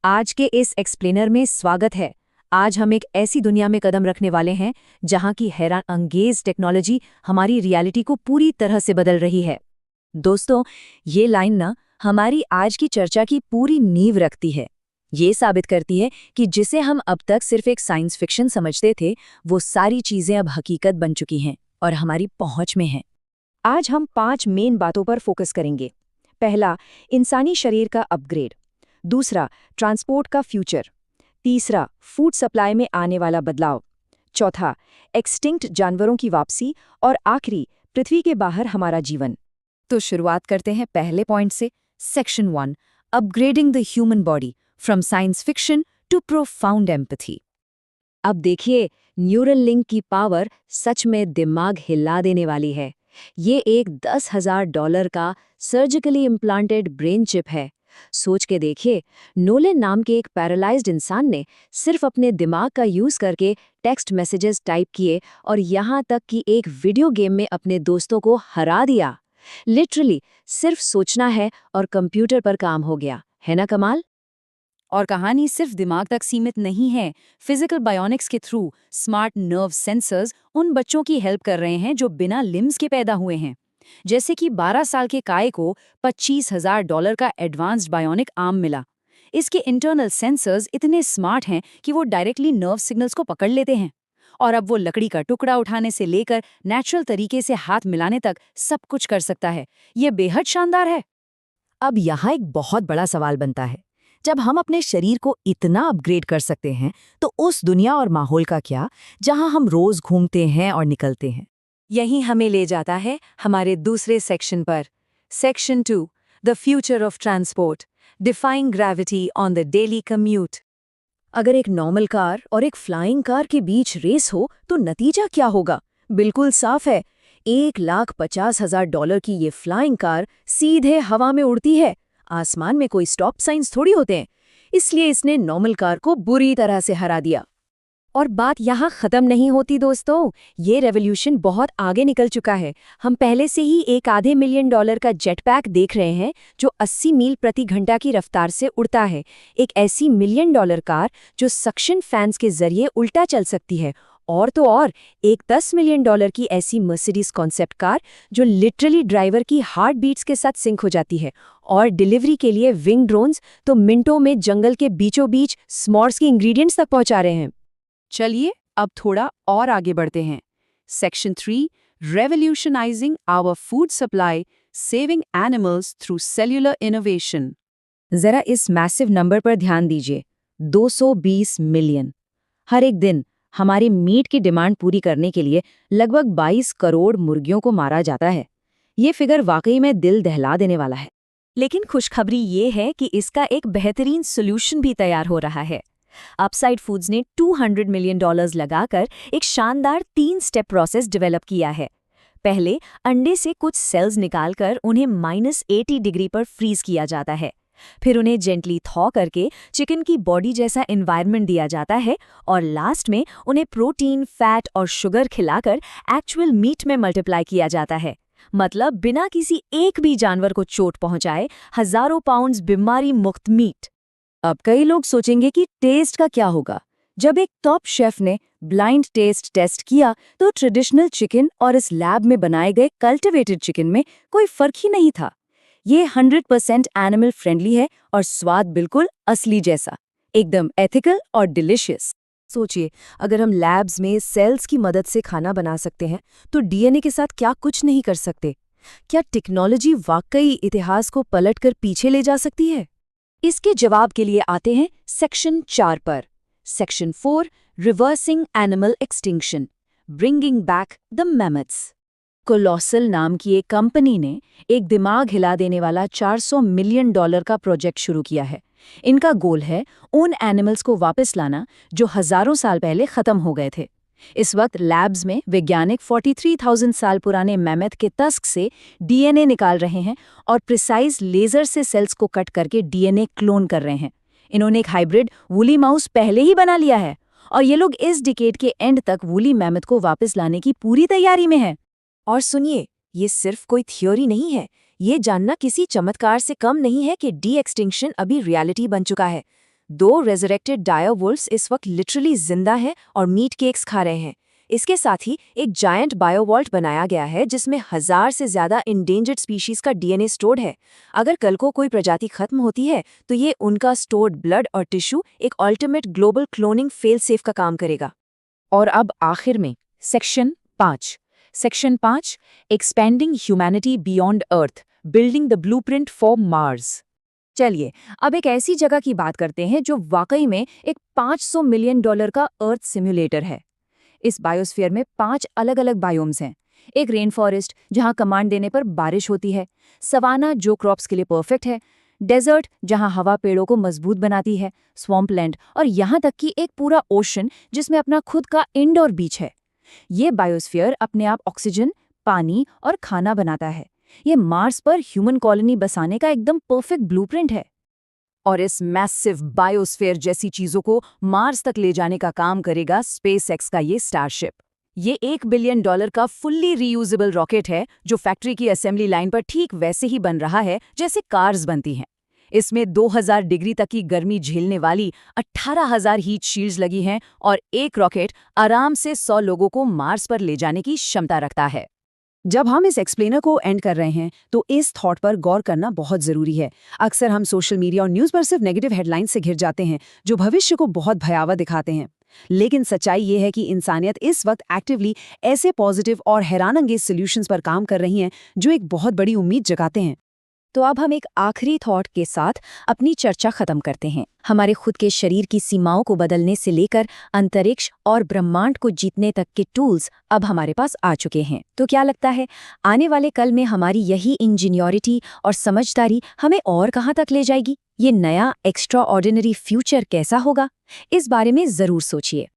आज के इस एक्सप्लेनर में स्वागत है। आज हम एक ऐसी दुनिया में कदम रखने वाले हैं जहां की हैरान अंगेज टेक्नोलॉजी हमारी रियलिटी को पूरी तरह से बदल रही है। दोस्तों, ये लाइन ना हमारी आज की चर्चा की पूरी नींव रखती है। ये साबित करती है कि जिसे हम अब तक सिर्फ एक साइंस फिक्शन समझते थे, वो सारी चीजें अब हकीकत बन चुकी हैं और हमारी पहुंच में हैं। आज हम 5 मेन बातों पर फोकस करेंगे। पहला, इंसानी शरीर का अपग्रेड। दूसरा, ट्रांसपोर्ट का फ्यूचर। तीसरा, फूड सप्लाई में आने वाला बदलाव। चौथा, एक्सटिंक्ट जानवरों की वापसी। और आखिरी, पृथ्वी के बाहर हमारा जीवन। तो शुरुआत करते हैं पहले पॉइंट से। Section 1, upgrading the human body from science fiction to profound empathy. अब देखिए, न्यूरल लिंक की पावर सच में दिमाग हिला देने वाली है। ये एक $10,000 का सर्जिकली इम्प्लांटेड ब्रेन चिप है। सोच के देखिए, नोलन नाम के एक पैरालाइज्ड इंसान ने सिर्फ अपने दिमाग का यूज करके टेक्स्ट मैसेजेस टाइप किए और यहाँ तक कि एक वीडियो गेम में अपने दोस्तों को हरा दिया। लिटरली सिर्फ सोचना है और कंप्यूटर पर काम हो गया, है ना कमाल? और कहानी सिर्फ दिमाग तक सीमित नहीं है। फिजिकल बायोनिक्स के थ्रू स्मार्ट नर्व सेंसर्स उन बच्चों की हेल्प कर रहे हैं जो बिना लिम्स के पैदा हुए हैं। जैसे कि 12 साल के काय को $25,000 का एडवांस्ड बायोनिक आर्म मिला। इसके इंटरनल सेंसर्स इतने स्मार्ट हैं कि वो डायरेक्टली नर्व सिग्नल्स को पकड़ लेते हैं। और अब वो लकड़ी का टुकड़ा उठाने से लेकर नेचुरल तरीके से हाथ मिलाने तक सब कुछ कर सकता है। ये बेहद शानदार है। अब यहाँ एक बहुत बड़ा सवाल बनता है, जब हम अपने शरीर को इतना अपग्रेड कर सकते हैं, तो उस दुनिया और माहौल का क्या जहां हम रोज घूमते हैं और निकलते हैं? यही हमें ले जाता है हमारे दूसरे सेक्शन पर। Section 2, the future of transport, defying gravity on the daily commute. अगर एक नॉर्मल कार और एक फ्लाइंग कार के बीच रेस हो तो नतीजा क्या होगा? बिल्कुल साफ है। $1,50,000 की ये फ्लाइंग कार सीधे हवा में उड़ती है। आसमान में कोई स्टॉप साइंस थोड़ी होते हैं। इसलिए इसने नॉर्मल कार को बुरी तरह से हरा दिया। और बात यहाँ खत्म नहीं होती दोस्तों, ये रेवोल्यूशन बहुत आगे निकल चुका है। हम पहले से ही एक $500 मिलियन का जेट पैक देख रहे हैं जो 80 मील प्रति घंटा की रफ्तार से उड़ता है। एक ऐसी $1 मिलियन कार जो सक्शन फैंस के जरिए उल्टा चल सकती है। और तो और, एक $10 मिलियन की ऐसी मर्सिडीज कॉन्सेप्ट कार जो लिटरली ड्राइवर की हार्ट बीट्स के साथ सिंक हो जाती है। और डिलीवरी के लिए विंग ड्रोन्स तो मिनटों में जंगल के बीचों बीच स्मॉर्स के इंग्रेडिएंट्स तक पहुंचा रहे हैं। चलिए अब थोड़ा और आगे बढ़ते हैं। Section 3, revolutionising our food supply, saving animals through cellular innovation. जरा इस मैसिव नंबर पर ध्यान दीजिए, 220 मिलियन। हर एक दिन हमारी मीट की डिमांड पूरी करने के लिए लगभग 22 करोड़ मुर्गियों को मारा जाता है। ये फिगर वाकई में दिल दहला देने वाला है। लेकिन खुशखबरी ये है कि इसका एक बेहतरीन सोल्यूशन भी तैयार हो रहा है। अपसाइड फूड्स ने $200 मिलियन लगाकर एक शानदार 3 स्टेप प्रोसेस डेवलप किया है। पहले अंडे से कुछ सेल्स निकालकर उन्हें -80 डिग्री पर फ्रीज किया जाता है। फिर उन्हें जेंटली थॉ करके चिकन की बॉडी जैसा एनवायरनमेंट दिया जाता है और लास्ट में उन्हें प्रोटीन, फैट और शुगर खिलाकर एक्चुअल मीट में मल्टीप्लाई किया जाता है। मतलब बिना किसी एक भी जानवर को चोट पहुंचाए हजारों पाउंड्स बीमारी मुक्त मीट। अब कई लोग सोचेंगे कि टेस्ट का क्या होगा। जब एक टॉप शेफ ने ब्लाइंड टेस्ट टेस्ट किया तो ट्रेडिशनल चिकन और इस लैब में बनाए गए कल्टिवेटेड चिकन में कोई फर्क ही नहीं था। ये 100% एनिमल फ्रेंडली है और स्वाद बिल्कुल असली जैसा, एकदम एथिकल और डिलिशियस। सोचिए, अगर हम लैब्स में सेल्स की मदद से खाना बना सकते हैं तो डीएनए के साथ क्या कुछ नहीं कर सकते? क्या टेक्नोलॉजी वाकई इतिहास को पलटकर पीछे ले जा सकती है? इसके जवाब के लिए आते हैं सेक्शन 4 पर। Section 4, reversing animal extinction, bringing back the mammoths. Colossal नाम की एक कंपनी ने एक दिमाग हिला देने वाला $400 मिलियन का प्रोजेक्ट शुरू किया है। इनका गोल है उन एनिमल्स को वापस लाना जो हजारों साल पहले खत्म हो गए थे। इस वक्त लैब्स में वैज्ञानिक 43,000 साल पुराने मैमथ के तस्क से डीएनए निकाल रहे हैं और प्रिसाइज लेजर से सेल्स को कट करके डीएनए क्लोन कर रहे हैं। इन्होंने एक हाइब्रिड वूली माउस पहले ही बना लिया है और ये लोग इस डिकेड के एंड तक वूली मैमथ को वापस लाने की पूरी तैयारी में हैं। और सुनिए, ये सिर्फ कोई थ्योरी नहीं है, ये जानना किसी चमत्कार से कम नहीं है कि डी एक्सटिंक्शन अभी रियलिटी बन चुका है। 2 रेजरेक्टेड डायर वुल्फ्स इस वक्त लिटरली जिंदा हैं और मीट केक्स खा रहे हैं। इसके साथ ही एक जायंट बायोवॉल्ट बनाया गया है जिसमें 1000 से ज्यादा इंडेंजर्ड स्पीशीज का डीएनए स्टोर्ड है। अगर कल को कोई प्रजाति खत्म होती है तो ये उनका स्टोर्ड ब्लड और टिश्यू एक ultimate global cloning fail safe का काम करेगा। और अब आखिर में section 5 expanding humanity beyond earth, building the blueprint for Mars. चलिए अब एक ऐसी जगह की बात करते हैं जो वाकई में एक $500 मिलियन का अर्थ सिम्युलेटर है। इस बायोस्फीयर में 5 अलग-अलग बायोम्स हैं। एक रेन फॉरेस्ट जहां कमांड देने पर बारिश होती है, सवाना जो क्रॉप्स के लिए परफेक्ट है, डेजर्ट जहां हवा पेड़ों को मजबूत बनाती है, स्वैम्पलैंड और यहां तक कि एक पूरा ओशन जिसमें अपना खुद का इंडोर बीच है। ये बायोस्फीयर अपने आप ऑक्सीजन, पानी और खाना बनाता है। ये मार्स पर ह्यूमन कॉलोनी बसाने का एकदम परफेक्ट ब्लूप्रिंट है। और इस मैसिव बायोस्फीयर जैसी चीजों को मार्स तक ले जाने का काम करेगा स्पेसएक्स का ये स्टारशिप। ये $1 बिलियन का फुल्ली रीयूजेबल रॉकेट है जो फैक्ट्री की असेंबली लाइन पर ठीक वैसे ही बन रहा है जैसे कार्स बनती हैं। इसमें 2000 डिग्री तक की गर्मी झेलने वाली 18,000 हीट शील्ड्स लगी हैं और एक रॉकेट आराम से 100 लोगों को मार्स पर ले जाने की क्षमता रखता है। जब हम इस एक्सप्लेनर को एंड कर रहे हैं तो इस थॉट पर गौर करना बहुत जरूरी है। अक्सर हम सोशल मीडिया और न्यूज़ पर सिर्फ नेगेटिव हेडलाइंस से घिर जाते हैं जो भविष्य को बहुत भयावह दिखाते हैं। लेकिन सच्चाई ये है कि इंसानियत इस वक्त एक्टिवली ऐसे पॉजिटिव और हैरानअंगेज सॉल्यूशंस पर काम कर रही है जो एक बहुत बड़ी उम्मीद जगाते हैं। तो अब हम एक आखिरी थॉट के साथ अपनी चर्चा खत्म करते हैं। हमारे खुद के शरीर की सीमाओं को बदलने से लेकर अंतरिक्ष और ब्रह्मांड को जीतने तक के टूल्स अब हमारे पास आ चुके हैं। तो क्या लगता है आने वाले कल में हमारी यही इंजीनियरिटी और समझदारी हमें और कहाँ तक ले जाएगी? ये नया एक्स्ट्रा ऑर्डिनरी फ्यूचर कैसा होगा? इस बारे में जरूर सोचिए।